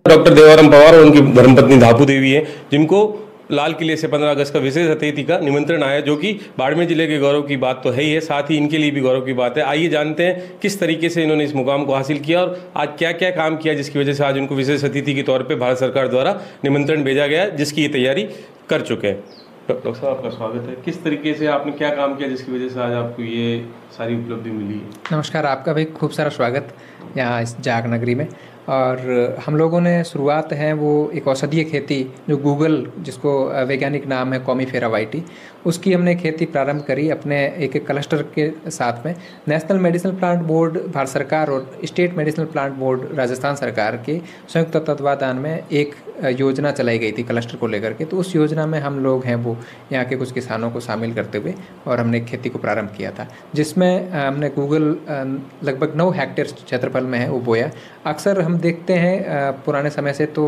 Doctor Devaram Pawar और उनकी धर्मपत्नी धापू देवी हैं, जिनको लाल किले से 15 अगस्त का विशेष अतिथि का निमंत्रण आया, जो कि बाड़मेर जिले के गौरव की बात तो है ही है, साथ ही इनके लिए भी गौरव की बात है। आइए जानते हैं किस तरीके से इन्होंने इस मुकाम को हासिल किया और आज क्या क्या काम किया, जिसकी वजह से आज उनको विशेष अतिथि के तौर पर भारत सरकार द्वारा निमंत्रण भेजा गया, जिसकी ये तैयारी कर चुके हैं। डॉक्टर साहब, आपका स्वागत है। किस तरीके से आपने क्या काम किया जिसकी वजह से आज आपको ये सारी उपलब्धि मिली है? नमस्कार, आपका भी खूब सारा स्वागत यहाँ इस जाग नगरी में। और हम लोगों ने शुरुआत है वो एक औषधीय खेती, जो गूगल, जिसको वैज्ञानिक नाम है कॉमीफेरा वाइटी, उसकी हमने खेती प्रारंभ करी अपने एक क्लस्टर के साथ में। National medicinal plant board Bharat सरकार और state medicinal plant board Rajasthan सरकार के संयुक्त तत्वाधान में एक योजना चलाई गई थी क्लस्टर को लेकर के। तो उस योजना में हम लोग हैं वो यहाँ के कुछ किसानों को शामिल करते हुए और हमने खेती को प्रारंभ किया था, जिसमें हमने गूगल लगभग 9 हेक्टेयर क्षेत्रफल में है वो बोया। अक्सर हम देखते हैं पुराने समय से तो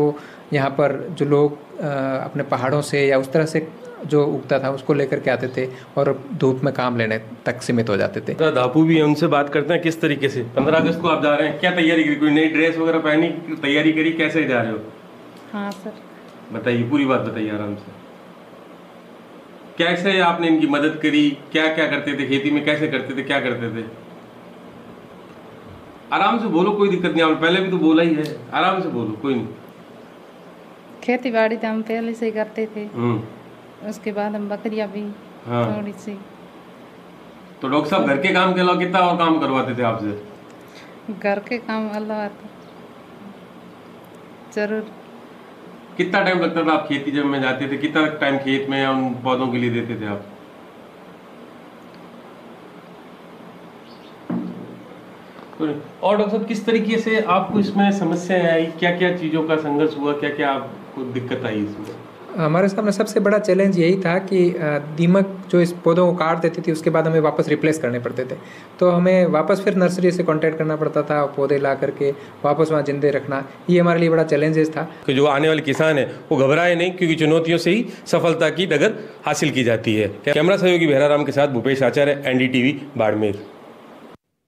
यहाँ पर जो लोग अपने पहाड़ों से या उस तरह से जो उगता था उसको लेकर के आते थे और धूप में काम लेने तक सीमित हो जाते थे। धापू भी उनसे बात करते हैं, किस तरीके से 15 अगस्त को आप जा रहे हैं, क्या तैयारी करी, कोई नई ड्रेस वगैरह पहनी, तैयारी करी, कैसे जा रहे हो? हाँ सर, बताइए, पूरी बात बताइए आराम से। कैसे आपने इनकी मदद करी, क्या क्या करते थे खेती में, कैसे करते थे, क्या करते थे? आराम से बोलो, कोई दिक्कत नहीं, आपने पहले भी तो बोला ही है, आराम से बोलो, कोई नहीं। खेती बाड़ी तो हम पहले से ही करते थे, उसके बाद हम बकरियां भी थोड़ी सी। तो डॉक्टर साहब, घर के काम के अलावा कितना और काम करवाते थे आपसे? घर के काम अलावा तो जरूर। कितना टाइम लगता था आप खेती जब में जाते थे, कितना टाइम खेत में या उन पौधों के लिए देते थे आप? और डॉक्टर साहब, किस तरीके से आपको इसमें समस्याएं आई, क्या क्या चीज़ों का संघर्ष हुआ, क्या क्या आपको दिक्कत आई इसमें? हमारे सामने सबसे बड़ा चैलेंज यही था कि दीमक जो इस पौधों को काट देती थी, उसके बाद हमें वापस रिप्लेस करने पड़ते थे। तो हमें वापस फिर नर्सरी से कांटेक्ट करना पड़ता था, पौधे ला करके वापस वहाँ जिंदे रखना, ये हमारे लिए बड़ा चैलेंजेस था। कि जो आने वाले किसान है वो घबराए नहीं, क्योंकि चुनौतियों से ही सफलता की डगर हासिल की जाती है। कैमरा सहयोगी भेराराम के साथ भूपेश आचार्य, NDTV, बाड़मेर।